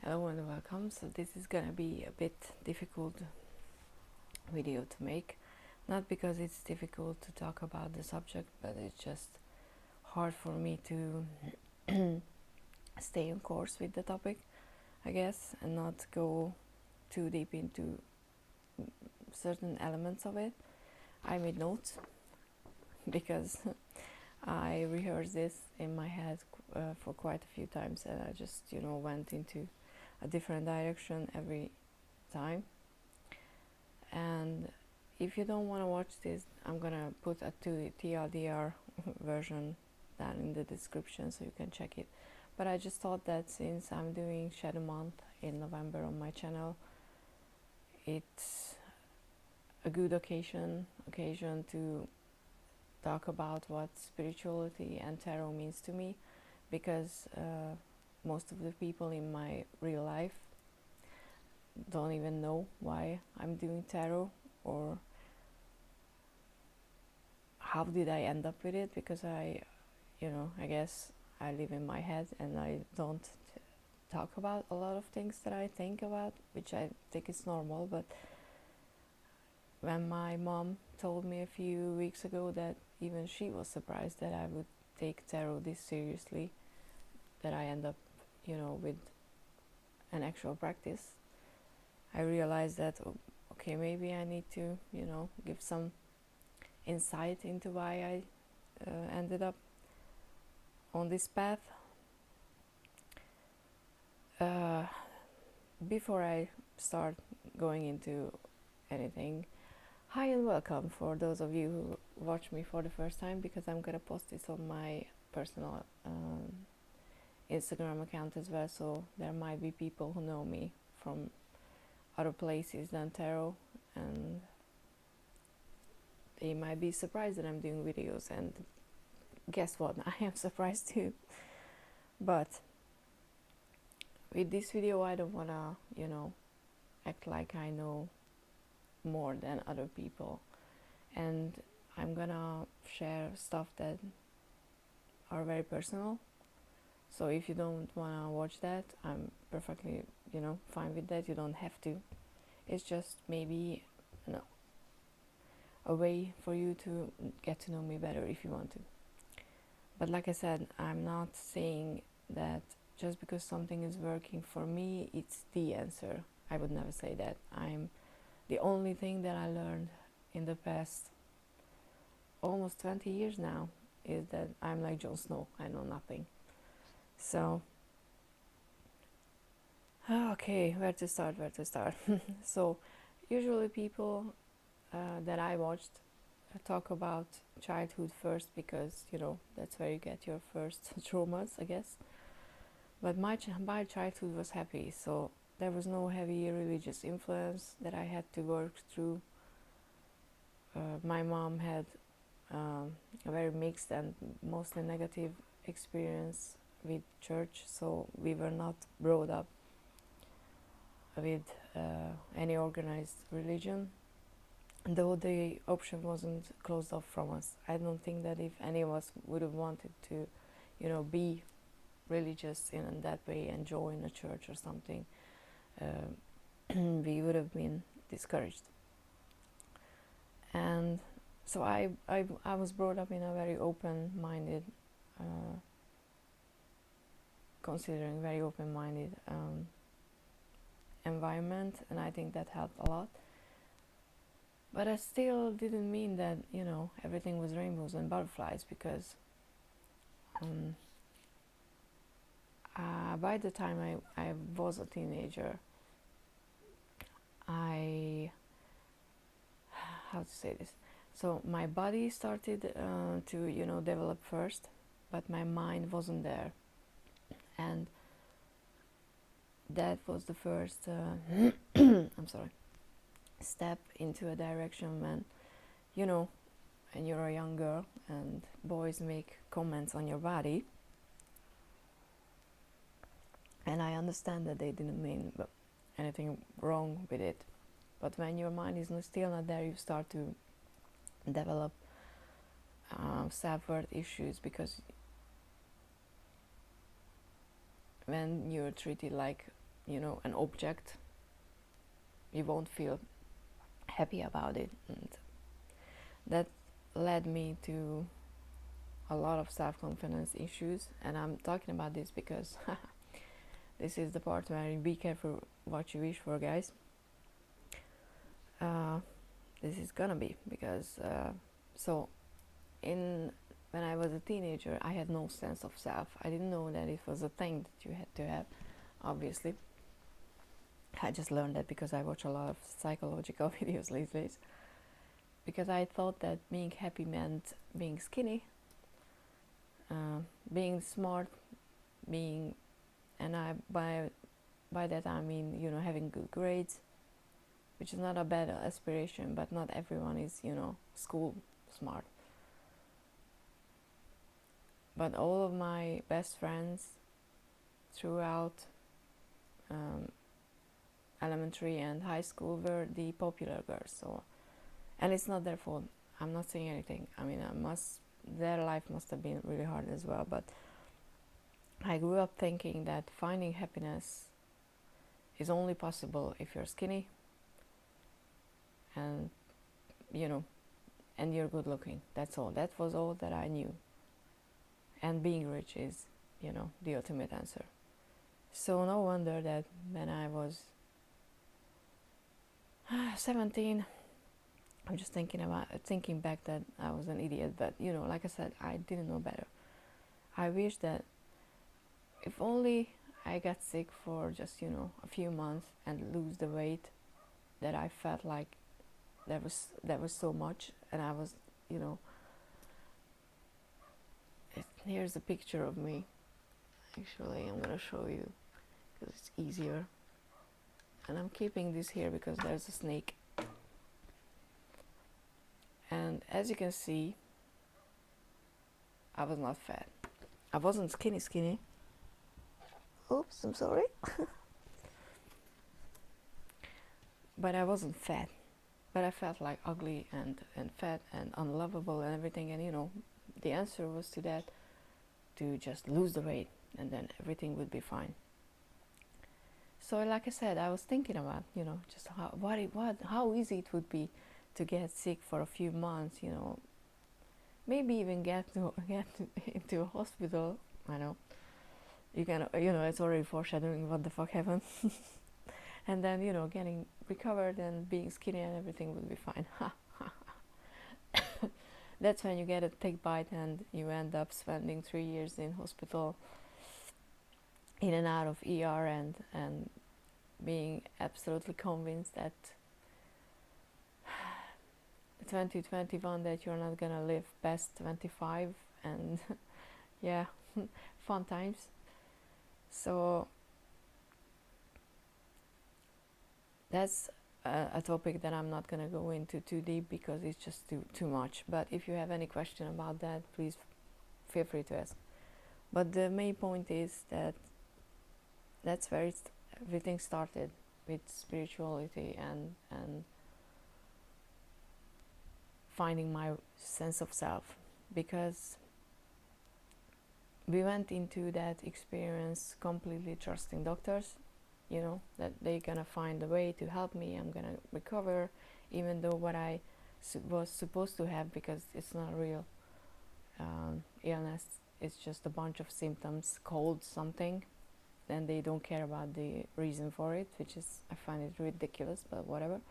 Hello and welcome. So this is gonna be a bit difficult video to make, not because it's difficult to talk about the subject, but it's just hard for me to stay on course with the topic, I guess, and not go too deep into certain elements of it. I made notes because I rehearsed this in my head for quite a few times, and I just went into a different direction every time. And if you don't want to watch this, I'm gonna put a TLDR version down in the description so you can check it. But I just thought that since I'm doing Shadow Month in November on my channel, it's a good occasion to talk about what spirituality and tarot means to me, because most of the people in my real life don't even know why I'm doing tarot or how did I end up with it, because I guess I live in my head and I don't talk about a lot of things that I think about, which I think is normal. But when my mom told me a few weeks ago that even she was surprised that I would take tarot this seriously, that I end up with an actual practice, I realized that okay, maybe I need to give some insight into why I ended up on this path. Before I start going into anything, hi and welcome for those of you who watch me for the first time, because I'm gonna post this on my personal Instagram account as well, so there might be people who know me from other places than tarot, and they might be surprised that I'm doing videos, and guess what, I am surprised too. But with this video I don't wanna act like I know more than other people, and I'm gonna share stuff that are very personal. So if you don't wanna watch that, I'm perfectly fine with that. You don't have to. It's just maybe a way for you to get to know me better if you want to. But like I said, I'm not saying that just because something is working for me, it's the answer. I would never say that. The only thing that I learned in the past almost 20 years now is that I'm like Jon Snow. I know nothing. So, okay, where to start? So, usually people that I watched talk about childhood first, because that's where you get your first traumas, I guess. But my childhood was happy, so there was no heavy religious influence that I had to work through. My mom had a very mixed and mostly negative experience with church, so we were not brought up with any organized religion, though the option wasn't closed off from us. I don't think that if any of us would have wanted to be religious in that way and join a church or something, we would have been discouraged. And so I was brought up in a very open-minded, considering very open-minded environment, and I think that helped a lot. But I still didn't mean that everything was rainbows and butterflies, because by the time I was a teenager, how to say this? So my body started to develop first, but my mind wasn't there, and that was the first I'm sorry, step into a direction when and you're a young girl and boys make comments on your body, and I understand that they didn't mean anything wrong with it, but when your mind is still not there, you start to develop self-worth issues, because when you're treated like an object, you won't feel happy about it. And that led me to a lot of self-confidence issues. And I'm talking about this because this is the part where you be careful what you wish for, guys. This is gonna be because when I was a teenager, I had no sense of self. I didn't know that it was a thing that you had to have, obviously. I just learned that because I watch a lot of psychological videos these days. Because I thought that being happy meant being skinny, being smart, by that I mean, having good grades, which is not a bad aspiration, but not everyone is, school smart. But all of my best friends throughout elementary and high school were the popular girls. And it's not their fault. I'm not saying anything. I mean, their life must have been really hard as well. But I grew up thinking that finding happiness is only possible if you're skinny and and you're good looking. That's all. That was all that I knew. And being rich is, the ultimate answer. So no wonder that when I was 17, I'm just thinking back that I was an idiot. But like I said, I didn't know better. I wish that if only I got sick for just a few months and lose the weight that I felt like that was so much. And I was, here's a picture of me. Actually, I'm gonna show you because it's easier. And I'm keeping this here because there's a snake. And as you can see, I was not fat. I wasn't skinny. Oops, I'm sorry. But I wasn't fat. But I felt like ugly and fat and unlovable and everything. And the answer was to that, to just lose the weight, and then everything would be fine. So like I said, I was thinking about, just how easy it would be to get sick for a few months, maybe even get into a hospital. I know you can, it's already foreshadowing what the fuck happened. And then getting recovered and being skinny and everything would be fine. That's when you get a tick bite and you end up spending 3 years in hospital, in and out of ER, and being absolutely convinced that 2021 that you're not gonna live past 25. And yeah, fun times. So that's a topic that I'm not gonna go into too deep because it's just too much. But if you have any question about that, please feel free to ask. But the main point is that that's where everything started, with spirituality and finding my sense of self. Because we went into that experience completely trusting doctors, that they're gonna find a way to help me. I'm gonna recover, even though what I was supposed to have, because it's not a real illness. It's just a bunch of symptoms, cold something, and they don't care about the reason for it, which is, I find it ridiculous, but whatever.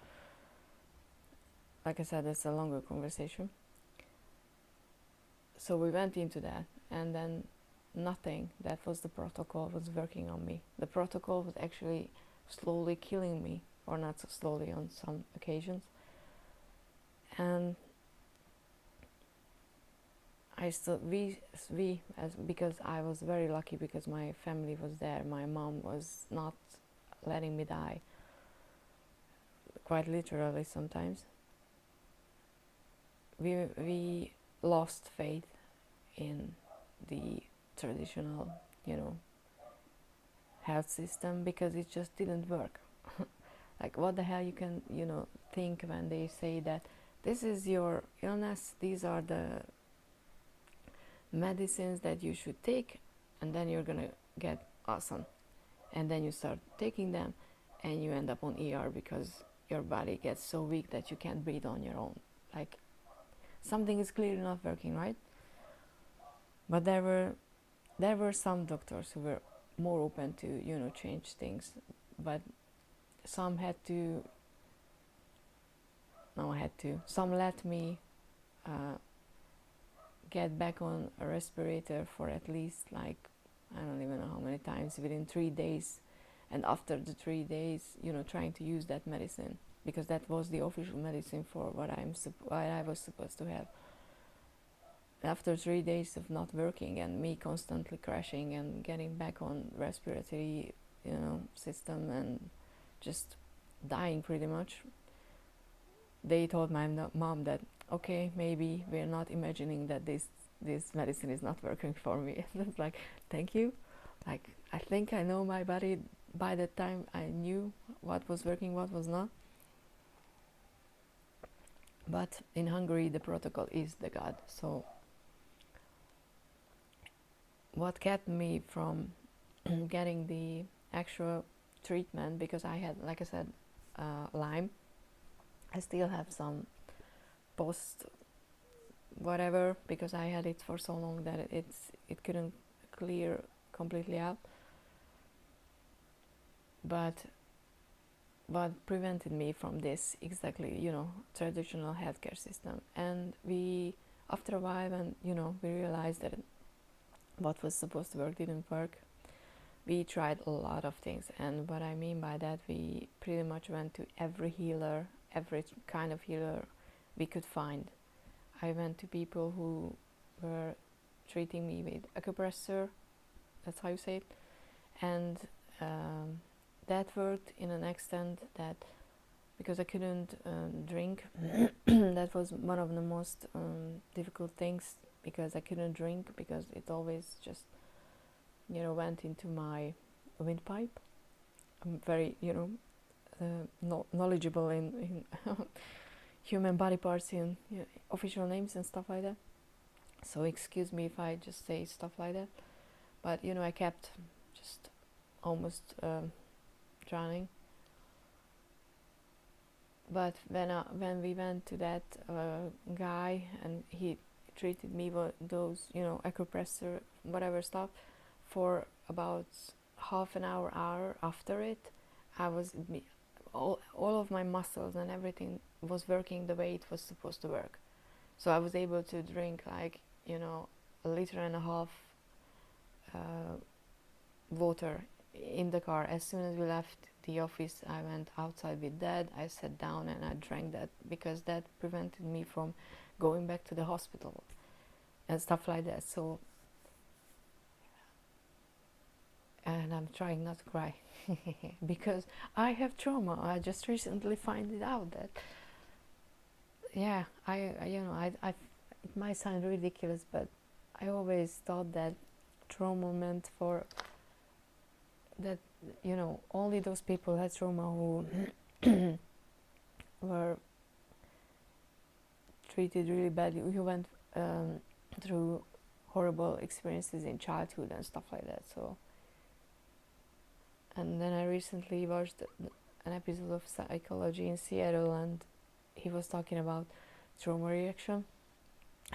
Like I said, it's a longer conversation. So we went into that, and then nothing that was the protocol was working on me. The protocol was actually slowly killing me, or not so slowly on some occasions. And because I was very lucky, because my family was there. My mom was not letting me die, quite literally sometimes. We lost faith in the traditional, health system, because it just didn't work. Like, what the hell you can, think when they say that this is your illness, these are the medicines that you should take, and then you're gonna get awesome. and then you start taking them, and you end up on ER because your body gets so weak that you can't breathe on your own. Like, something is clearly not working, right? But there were some doctors who were more open to, change things, but some had to. No, I had to. Some let me get back on a respirator for at least, like, I don't even know how many times within 3 days, and after the 3 days, trying to use that medicine, because that was the official medicine for what I was supposed to have. After 3 days of not working and me constantly crashing and getting back on respiratory, system, and just dying pretty much, they told my mom that, okay, maybe we're not imagining that this medicine is not working for me. And it's like, thank you. Like, I think I know my body. By that time I knew what was working, what was not. But in Hungary the protocol is the god. So what kept me from getting the actual treatment, because I had, like I said, Lyme. I still have some post whatever, because I had it for so long that it couldn't clear completely out. But what prevented me from this exactly, traditional healthcare system. And we, after a while, when we realized that what was supposed to work didn't work, we tried a lot of things. And what I mean by that, we pretty much went to every healer, every kind of healer we could find. I went to people who were treating me with acupressure, that's how you say it, and that worked in an extent that, because I couldn't drink, that was one of the most difficult things, because I couldn't drink, because it always just, went into my windpipe. I'm very, knowledgeable in human body parts, in official names and stuff like that. So excuse me if I just say stuff like that. But I kept just almost drowning. But when we went to that guy, and he treated me with those acupressure whatever stuff for about half an hour after it, I was all of my muscles and everything was working the way it was supposed to work. So I was able to drink, like, a liter and a half water in the car. As soon as we left the office, I went outside with Dad. I sat down and I drank that, because that prevented me from going back to the hospital and stuff like that. So, and I'm trying not to cry because I have trauma. I just recently found it out that, yeah, I it might sound ridiculous, but I always thought that trauma meant for that, only those people had trauma who were treated really badly, who went through horrible experiences in childhood and stuff like that. So, and then I recently watched an episode of Psychology in Seattle, and he was talking about trauma reaction,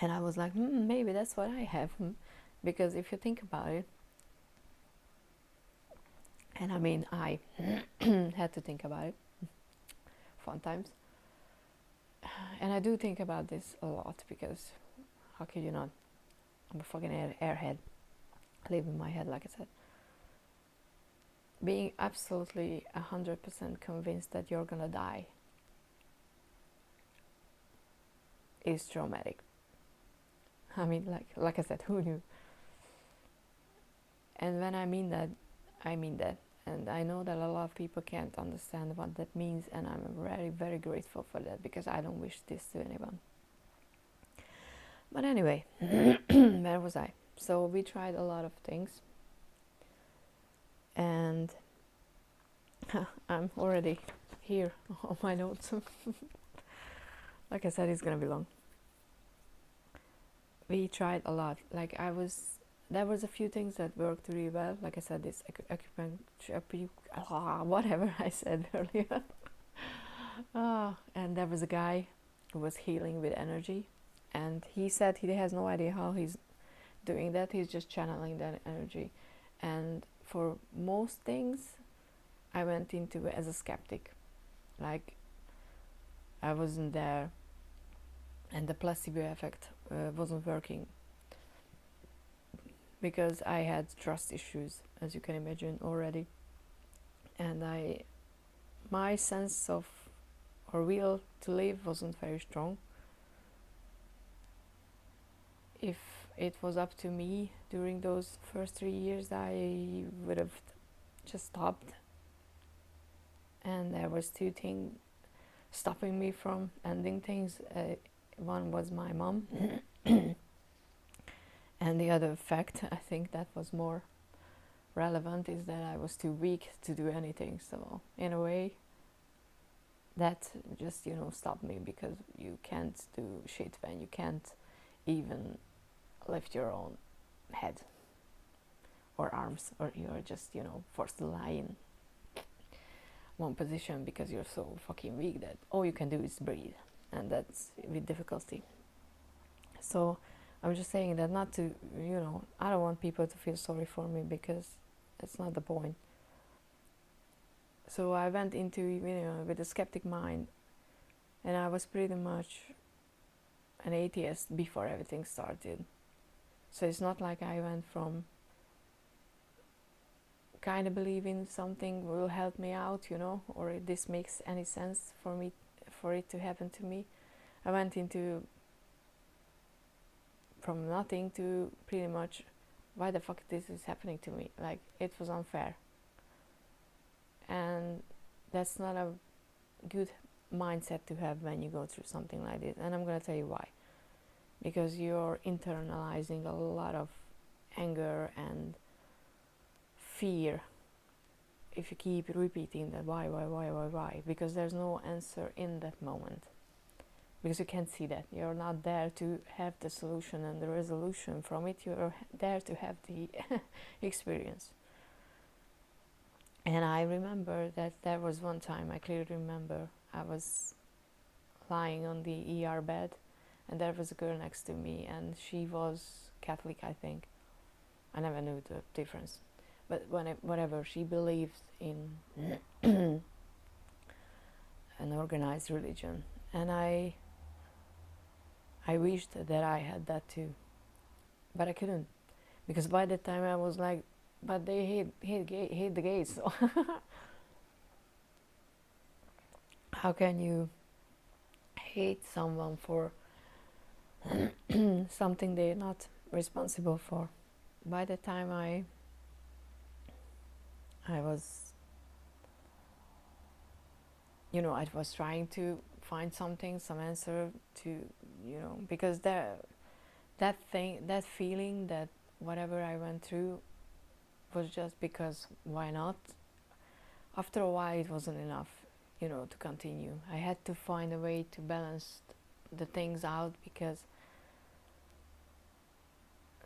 and I was like, maybe that's what I have, because if you think about it, and I mean, I had to think about it fun times, and I do think about this a lot, because how could you not? I'm a fucking airhead. I live in my head, like I said. Being absolutely 100% convinced that you're gonna die is traumatic. I mean, like I said, who knew? And when I mean that, I mean that. And I know that a lot of people can't understand what that means, and I'm very, very grateful for that, because I don't wish this to anyone. But anyway, where was I? So we tried a lot of things, and I'm already here on my notes. Like I said, it's gonna be long. We tried a lot. Like, I was there was a few things that worked really well. Like I said, this acupuncture, whatever I said earlier. And there was a guy who was healing with energy, and he said he has no idea how he's doing that. He's just channeling that energy. And for most things, I went into it as a skeptic. Like, I wasn't there, and the placebo effect wasn't working because I had trust issues, as you can imagine already. And my sense of or will to live wasn't very strong. If it was up to me during those first 3 years, I would have just stopped. And there was two things stopping me from ending things. One was my mom, and the other fact, I think that was more relevant, is that I was too weak to do anything. So in a way, that just stopped me, because you can't do shit when you can't even lift your own head or arms, or you're just forced to lie in one position because you're so fucking weak that all you can do is breathe, and that's with difficulty. So I'm just saying that not to I don't want people to feel sorry for me, because that's not the point. So I went into with a skeptic mind, and I was pretty much an atheist before everything started. So it's not like I went from kind of believing something will help me out, or this makes any sense for it to happen to me. I went into from nothing to pretty much, why the fuck this is happening to me? Like, it was unfair. And that's not a good mindset to have when you go through something like this. And I'm going to tell you why. Because you're internalizing a lot of anger and fear if you keep repeating that why, because there's no answer in that moment, because you can't see that. You're not there to have the solution and the resolution from it. You're there to have the experience. And I remember that there was one time, I clearly remember, I was lying on the ER bed, and there was a girl next to me, and she was Catholic, I think. I never knew the difference. But whatever, she believed in an organized religion. And I wished that I had that too. But I couldn't. Because by the time I was like, but they hate the gays. So how can you hate someone for something they're not responsible for? By the time I was, I was trying to find some answer to, because that feeling that whatever I went through was just because why not? After a while, it wasn't enough, to continue. I had to find a way to balance the things out, because,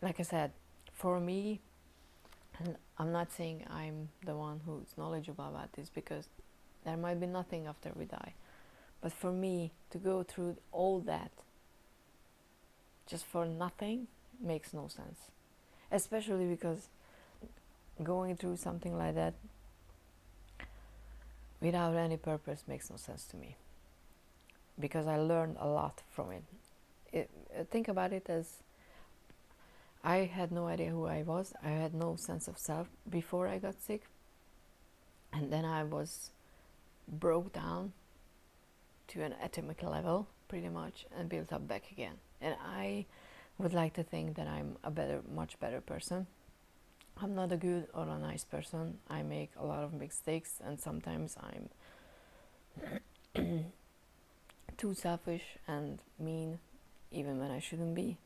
like I said, for me, and I'm not saying I'm the one who's knowledgeable about this, because there might be nothing after we die. But for me, to go through all that just for nothing makes no sense. Especially because going through something like that without any purpose makes no sense to me. Because I learned a lot from it. Think about it as I had no idea who I was. I had no sense of self before I got sick. And then I was broke down to an atomic level, pretty much, and built up back again. And I would like to think that I'm a much better person. I'm not a good or a nice person. I make a lot of mistakes, and sometimes I'm too selfish and mean, even when I shouldn't be.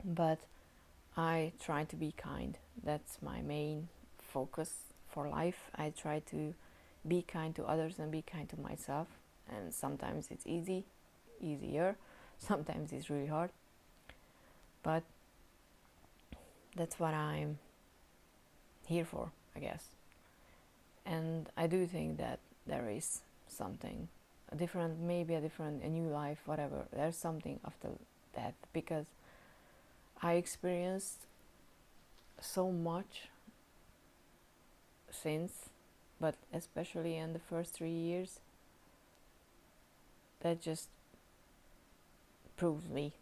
But I try to be kind. That's my main focus for life. I try to be kind to others and be kind to myself. And sometimes it's easier. Sometimes it's really hard. But that's what I'm here for, I guess. And I do think that there is something a different, maybe a new life, whatever. There's something after that, because I experienced so much since, but especially in the first 3 years, that just proves me,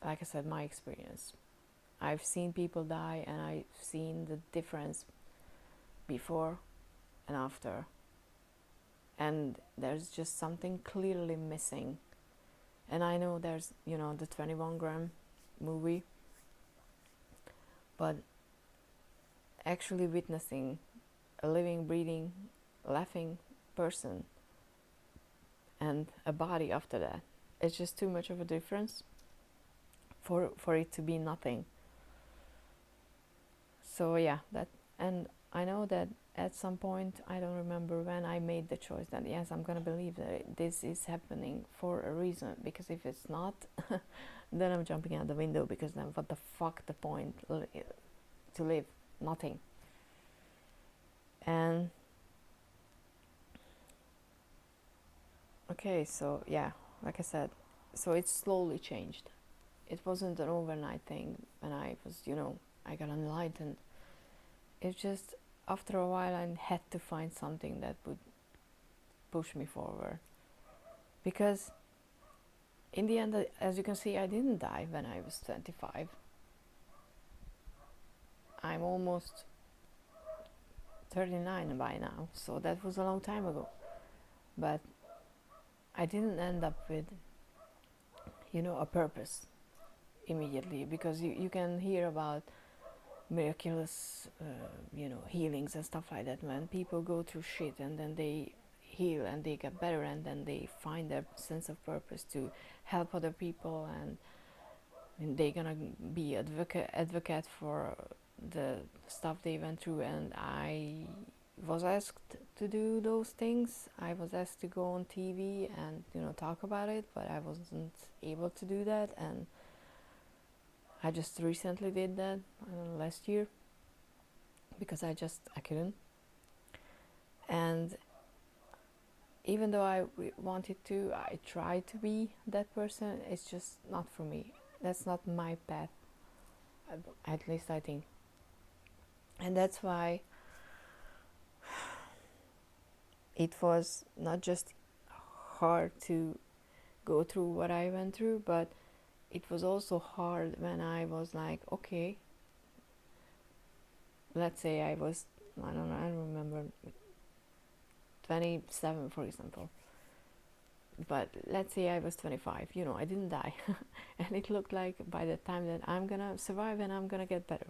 like I said, my experience. I've seen people die, and I've seen the difference before and after, and there's just something clearly missing. And I know there's, the 21 gram movie, but actually witnessing a living, breathing, laughing person and a body after that, it's just too much of a difference for it to be nothing. So yeah, that, and I know that at some point, I don't remember when, I made the choice that yes, I'm gonna believe that this is happening for a reason, because if it's not, then I'm jumping out the window, because then what the fuck the point to live? Nothing. And okay, so yeah, like I said, so it slowly changed. It wasn't an overnight thing when I was, I got enlightened. It's just after a while I had to find something that would push me forward. Because in the end, as you can see, I didn't die when I was 25. I'm almost 39 by now, so that was a long time ago. But I didn't end up with, a purpose immediately, because you can hear about miraculous, healings and stuff like that, when people go through shit and then they heal and they get better, and then they find their sense of purpose to help other people, and they're gonna be advocate for the stuff they went through. And I was asked to do those things. I was asked to go on TV and talk about it, but I wasn't able to do that. And I just recently did that, last year, because I couldn't. And even though I wanted to, I tried to be that person. It's just not for me. That's not my path, at least I think. And that's why it was not just hard to go through what I went through, but it was also hard when I was like, okay, let's say I was, I don't remember, 27, for example. But let's say I was 25, I didn't die. And it looked like by the time that I'm gonna survive and I'm gonna get better.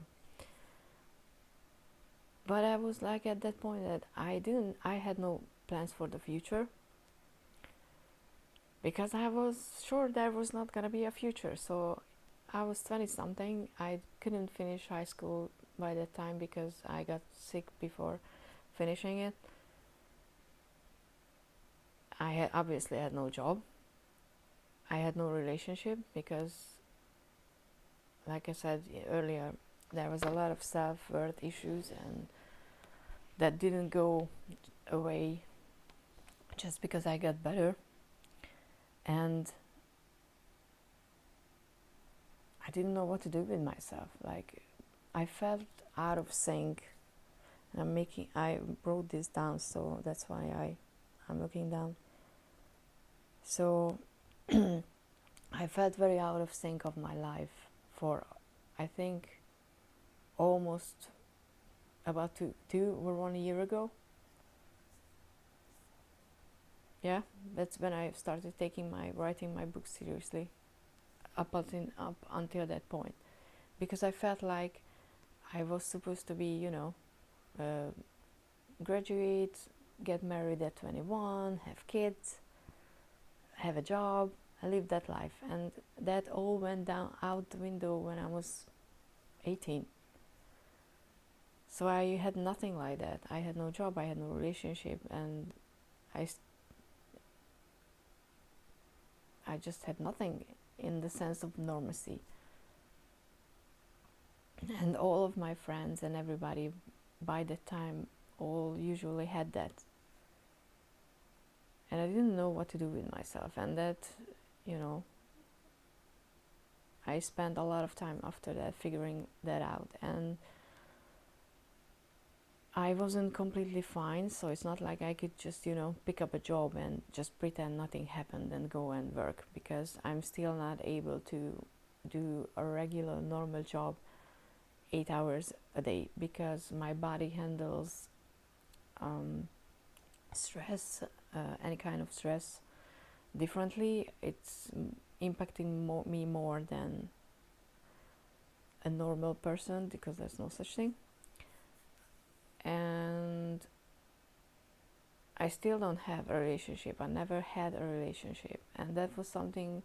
But I was like at that point that I had no plans for the future, because I was sure there was not gonna be a future. So I was 20 something. I couldn't finish high school by that time because I got sick before finishing it. I obviously had no job. I had no relationship, because, like I said earlier, there was a lot of self-worth issues, and that didn't go away just because I got better. And I didn't know what to do with myself. Like, I felt out of sync. And I wrote this down, so that's why I'm looking down. So I felt very out of sync of my life for, I think, almost about two or 1 year ago. Yeah, that's when I started writing my book seriously. Up until that point, because I felt like I was supposed to be, graduate, get married at 21, have kids, have a job, and live that life. And that all went out the window when I was 18. So I had nothing like that. I had no job, I had no relationship, and I just had nothing in the sense of normalcy. And all of my friends and everybody by that time all usually had that, and I didn't know what to do with myself. And that, you know, I spent a lot of time after that figuring that out, and I wasn't completely fine, so it's not like I could just, pick up a job and just pretend nothing happened and go and work, because I'm still not able to do a regular normal job 8 hours a day, because my body handles stress, any kind of stress, differently. It's impacting me more than a normal person, because there's no such thing. And I still don't have a relationship. I never had a relationship, and that was something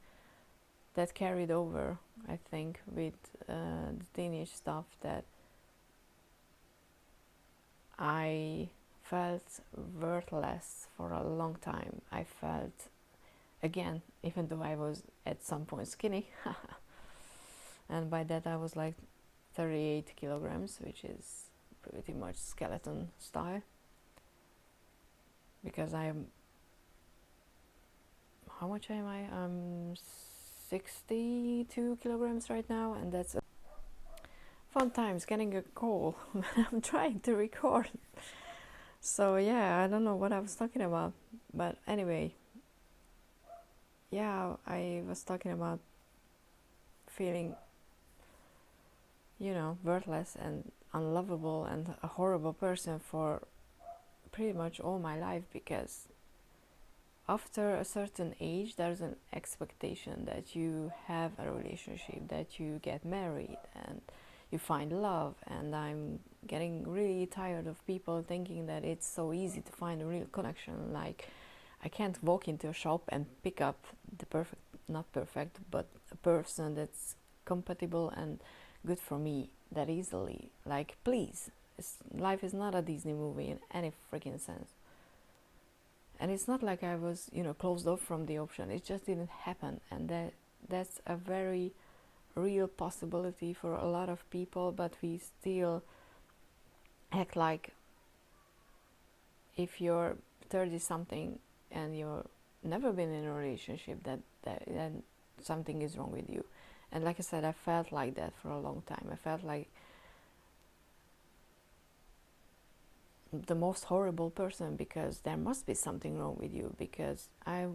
that carried over, I think, with the teenage stuff, that I felt worthless for a long time. I felt, again, even though I was at some point skinny, and by that I was like 38 kilograms, which is pretty much skeleton style, because I'm, how much am I? I'm 62 kilograms right now, and that's fun times getting a call when I'm trying to record. So yeah, I don't know what I was talking about, but anyway, yeah, I was talking about feeling, worthless and unlovable and a horrible person for pretty much all my life, because after a certain age there's an expectation that you have a relationship, that you get married and you find love. And I'm getting really tired of people thinking that it's so easy to find a real connection. Like, I can't walk into a shop and pick up the perfect, not perfect, but a person that's compatible and good for me that easily. Like, please, life is not a Disney movie in any freaking sense. And it's not like I was, closed off from the option. It just didn't happen, and that's a very real possibility for a lot of people. But we still act like, if you're 30 something and you've never been in a relationship, that then something is wrong with you. And like I said, I felt like that for a long time. I felt like the most horrible person, because there must be something wrong with you, because I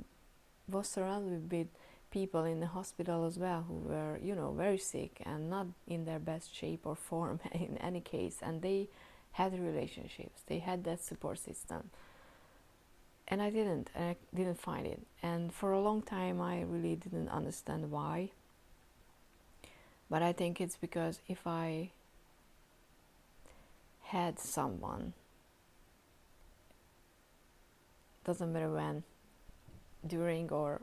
was surrounded with people in the hospital as well who were, very sick and not in their best shape or form in any case, and they had relationships, they had that support system, and I didn't find it. And for a long time I really didn't understand why, but I think it's because if I had someone, doesn't matter when, during or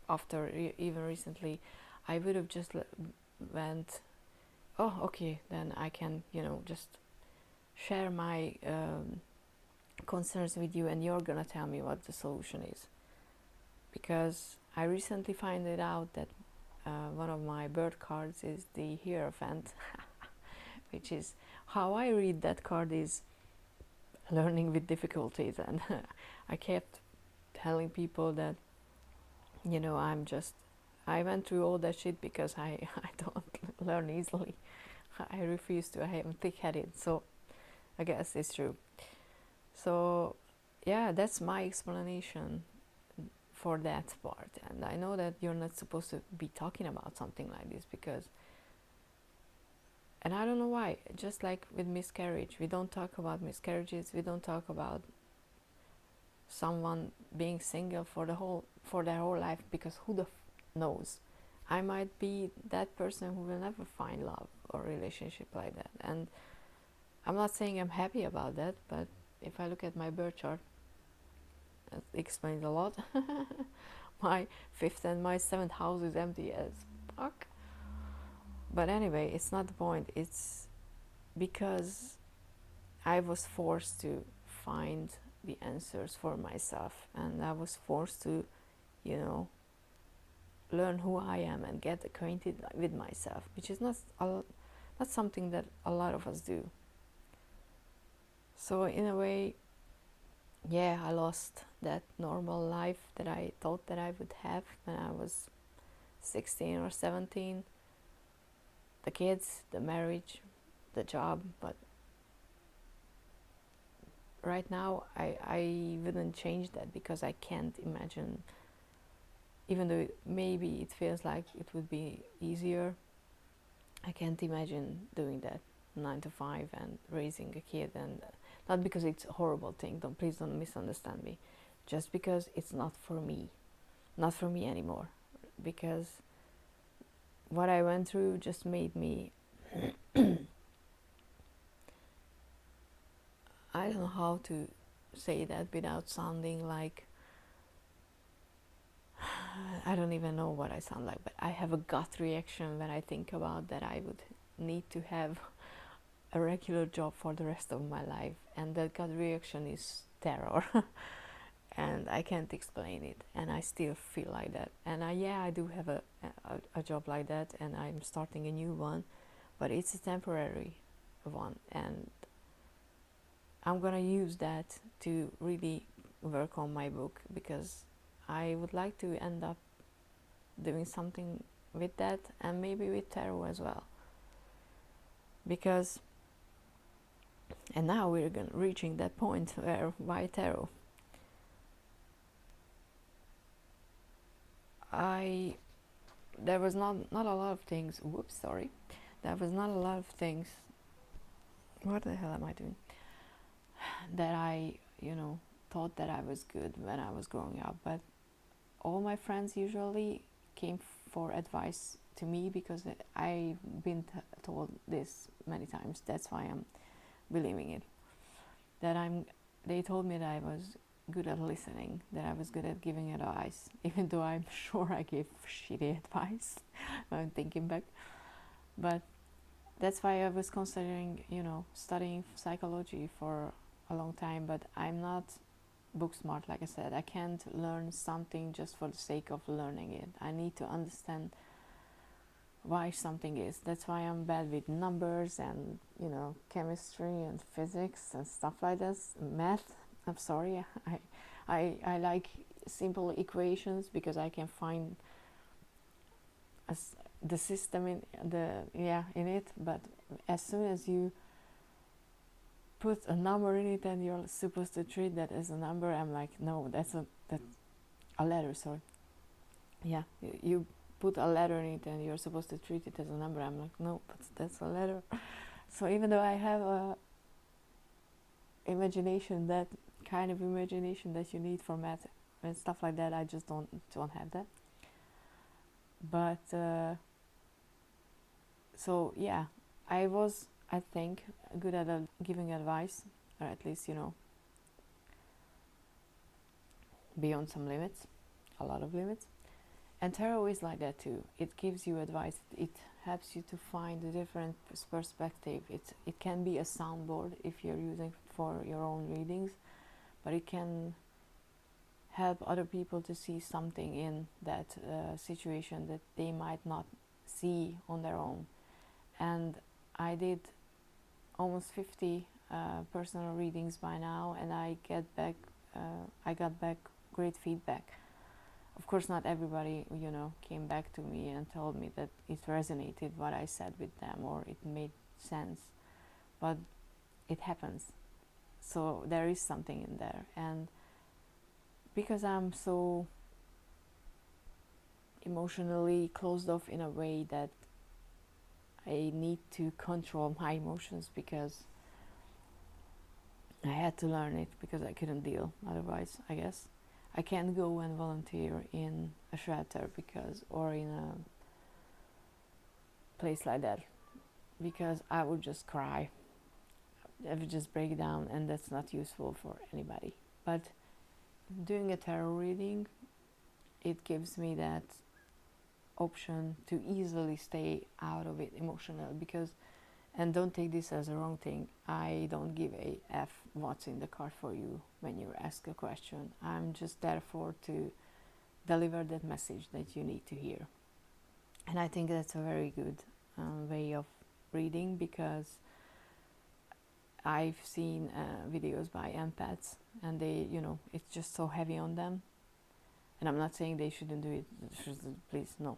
after, even recently, I would have just went, oh, okay, then I can, just share my concerns with you, and you're gonna tell me what the solution is. Because I recently found it out that one of my bird cards is the Hierophant, which is, how I read that card is learning with difficulties. And I kept telling people that, I went through all that shit because I don't learn easily. I refuse to. I am thick-headed, so I guess it's true. So yeah, that's my explanation for that part. And I know that you're not supposed to be talking about something like this, because, and I don't know why, just like with miscarriage, we don't talk about miscarriages, we don't talk about someone being single for their whole life, because who the knows, I might be that person who will never find love or relationship like that. And I'm not saying I'm happy about that, but if I look at my birth chart, it explains a lot. My 5th and my 7th house is empty as fuck. But anyway, it's not the point. It's because I was forced to find the answers for myself, and I was forced to, learn who I am and get acquainted with myself, which is not something that a lot of us do. So in a way, yeah, I lost that normal life that I thought that I would have when I was 16 or 17. The kids, the marriage, the job, but right now I wouldn't change that, because I can't imagine, even though maybe it feels like it would be easier, I can't imagine doing that 9 to 5 and raising a kid. And not because it's a horrible thing, please don't misunderstand me, just because it's not for me anymore, because what I went through just made me I don't know how to say that without sounding like I don't even know what I sound like, but I have a gut reaction when I think about that I would need to have a regular job for the rest of my life, and that gut reaction is terror. And I can't explain it, and I still feel like that. And I do have a job like that, and I'm starting a new one, but it's a temporary one, and I'm gonna use that to really work on my book, because I would like to end up doing something with that, and maybe with tarot as well. Because, and now we're reaching that point where, why tarot? There was not a lot of things, there was not a lot of things, what the hell am I doing, that I, thought that I was good when I was growing up, but all my friends usually came for advice to me, because I've been told this many times. That's why I'm believing it. They told me that I was good at listening, that I was good at giving advice, even though I'm sure I gave shitty advice when I'm thinking back. But that's why I was considering, studying psychology for a long time, but I'm not book smart, like I said. I can't learn something just for the sake of learning it. I need to understand why something is. That's why I'm bad with numbers and, chemistry and physics and stuff like this. Math, I'm sorry. I like simple equations, because I can find the system in it. But as soon as you put a number in it and you're supposed to treat that as a number, I'm like, no, that's a letter, sorry. Yeah, you put a letter in it and you're supposed to treat it as a number. I'm like, no, but that's a letter. So even though I have a imagination, that kind of imagination that you need for math and stuff like that, I just don't have that. But so yeah, I was, I think, good at giving advice, or at least, beyond some limits, a lot of limits. And tarot is like that too. It gives you advice. It helps you to find a different perspective. It can be a soundboard if you're using it for your own readings, but it can help other people to see something in that situation that they might not see on their own. And I did almost 50 personal readings by now, and I got back great feedback. Of course, not everybody, came back to me and told me that it resonated what I said with them, or it made sense, but it happens. So there is something in there, and because I'm so emotionally closed off in a way that I need to control my emotions, because I had to learn it, because I couldn't deal otherwise, I guess. I can't go and volunteer in a shelter or in a place like that, because I would just cry. I would just break down, and that's not useful for anybody. But doing a tarot reading, it gives me that option to easily stay out of it emotional, because, and don't take this as a wrong thing, I don't give a what's in the card for you when you ask a question. I'm just there to deliver that message that you need to hear. And I think that's a very good way of reading, because I've seen videos by empaths, and they, it's just so heavy on them. And I'm not saying they shouldn't do it, please, no.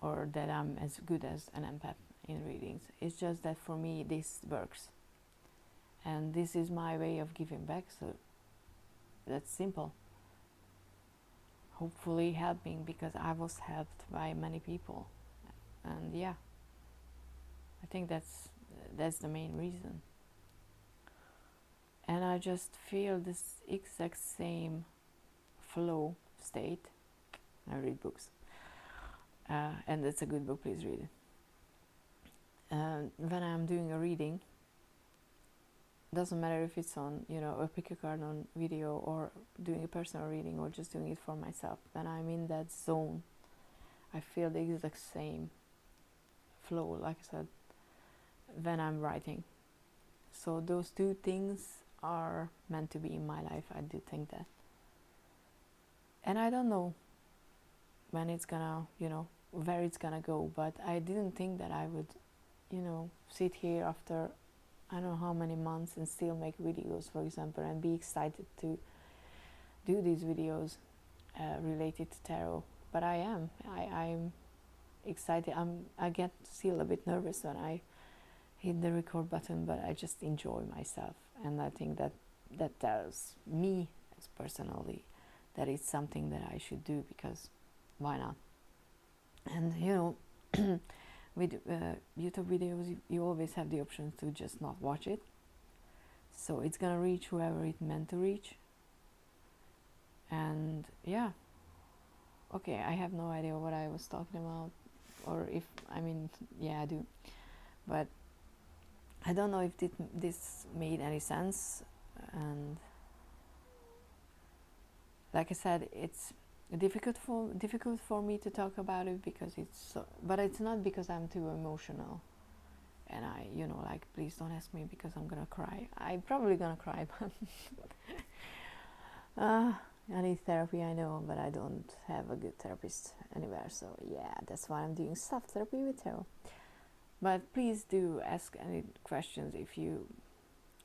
Or that I'm as good as an empath in readings. It's just that for me this works. And this is my way of giving back, so that's simple. Hopefully helping, because I was helped by many people. And yeah, I think that's the main reason. And I just feel this exact same flow state. I read books. And it's a good book, please read it. When I'm doing a reading, doesn't matter if it's on, a pick a card on video, or doing a personal reading, or just doing it for myself, when I'm in that zone, I feel the exact same flow, like I said, when I'm writing. So those two things are meant to be in my life. I do think that. And I don't know when it's gonna, where it's gonna go, but I didn't think that I would, sit here after I don't know how many months and still make videos, for example, and be excited to do these videos related to tarot. But I am. I'm excited. I get still a bit nervous when I hit the record button, but I just enjoy myself. And I think that tells me as personally that it's something that I should do, because why not? And with YouTube videos, you always have the option to just not watch it. So it's gonna reach whoever it meant to reach. And yeah, okay, I have no idea what I was talking about, or if, yeah, I do. But I don't know if this made any sense. And like I said, it's difficult for me to talk about it, because but it's not because I'm too emotional. And I, please don't ask me, because I'm gonna cry. I'm probably gonna cry, but I need therapy, I know, but I don't have a good therapist anywhere. So yeah, that's why I'm doing soft therapy with tarot. But please do ask any questions if you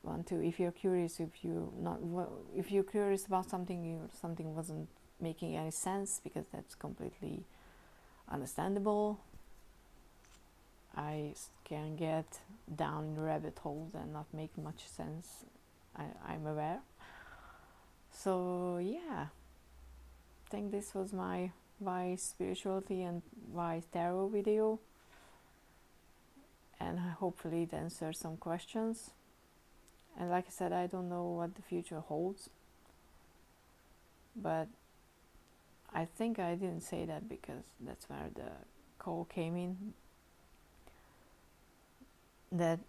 want to. If you're curious, if you're curious about something, something wasn't making any sense, because that's completely understandable. I can get down in rabbit holes and not make much sense. I'm aware. So yeah, I think this was my why spirituality and why tarot video, and hopefully it answers some questions. And like I said, I don't know what the future holds, but I think I didn't say that because that's where the call came in, that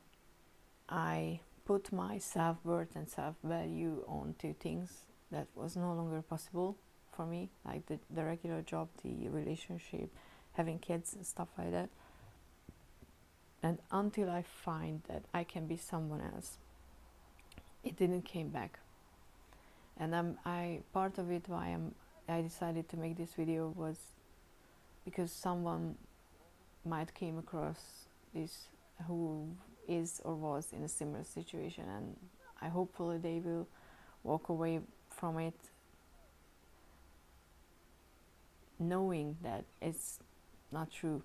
I put my self-worth and self-value on two things that was no longer possible for me, like the regular job, the relationship, having kids and stuff like that. And until I find that I can be someone else, it didn't came back. And part of it why I decided to make this video was because someone might came across this who is or was in a similar situation, and I hopefully they will walk away from it knowing that it's not true.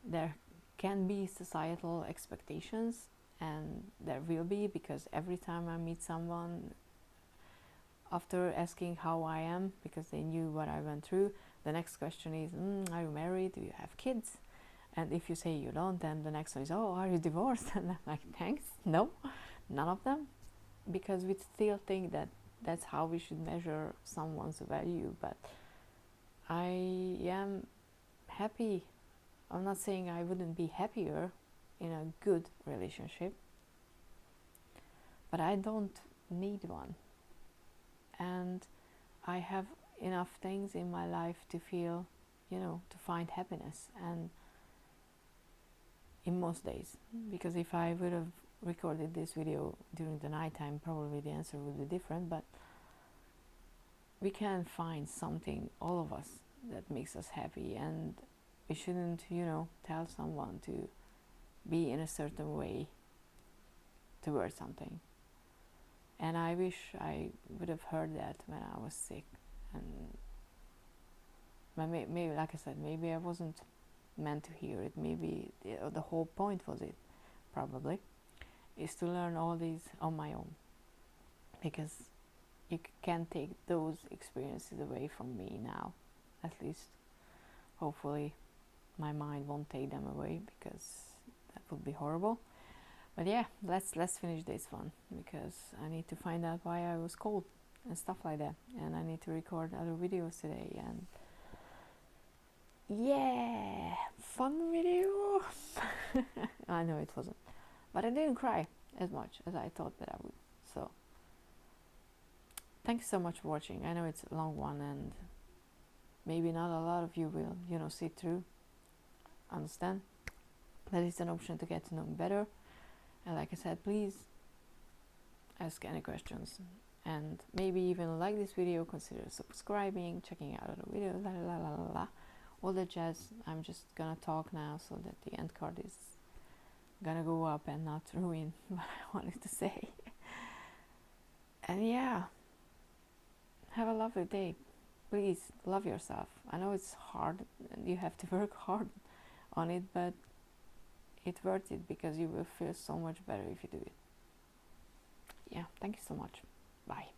There can be societal expectations, and there will be, because every time I meet someone, after asking how I am, because they knew what I went through, the next question is, are you married? Do you have kids? And if you say you don't, then the next one is, oh, are you divorced? And I'm like, thanks, no, none of them, because we still think that that's how we should measure someone's value. But I am happy. I'm not saying I wouldn't be happier in a good relationship, but I don't need one. And I have enough things in my life to feel, to find happiness, and in most days. Because if I would have recorded this video during the nighttime, probably the answer would be different. But we can find something, all of us, that makes us happy, and we shouldn't, tell someone to be in a certain way towards something. And I wish I would have heard that when I was sick. And maybe, like I said, maybe I wasn't meant to hear it. Maybe the whole point was it, probably, is to learn all these on my own. Because you can't take those experiences away from me now. At least, hopefully, my mind won't take them away, because that would be horrible. But yeah, let's finish this one, because I need to find out why I was cold and stuff like that, and I need to record other videos today. And yeah, fun video. I know it wasn't, but I didn't cry as much as I thought that I would. So thank you so much for watching. I know it's a long one, and maybe not a lot of you will, sit through, understand, but it's an option to get to know me better. And like I said, please ask any questions, and maybe even like this video, consider subscribing, checking out other videos, all the jazz. I'm just gonna talk now so that the end card is gonna go up and not ruin what I wanted to say. And yeah, have a lovely day. Please love yourself. I know it's hard and you have to work hard on it, but it's worth it, because you will feel so much better if you do it. Yeah, thank you so much. Bye.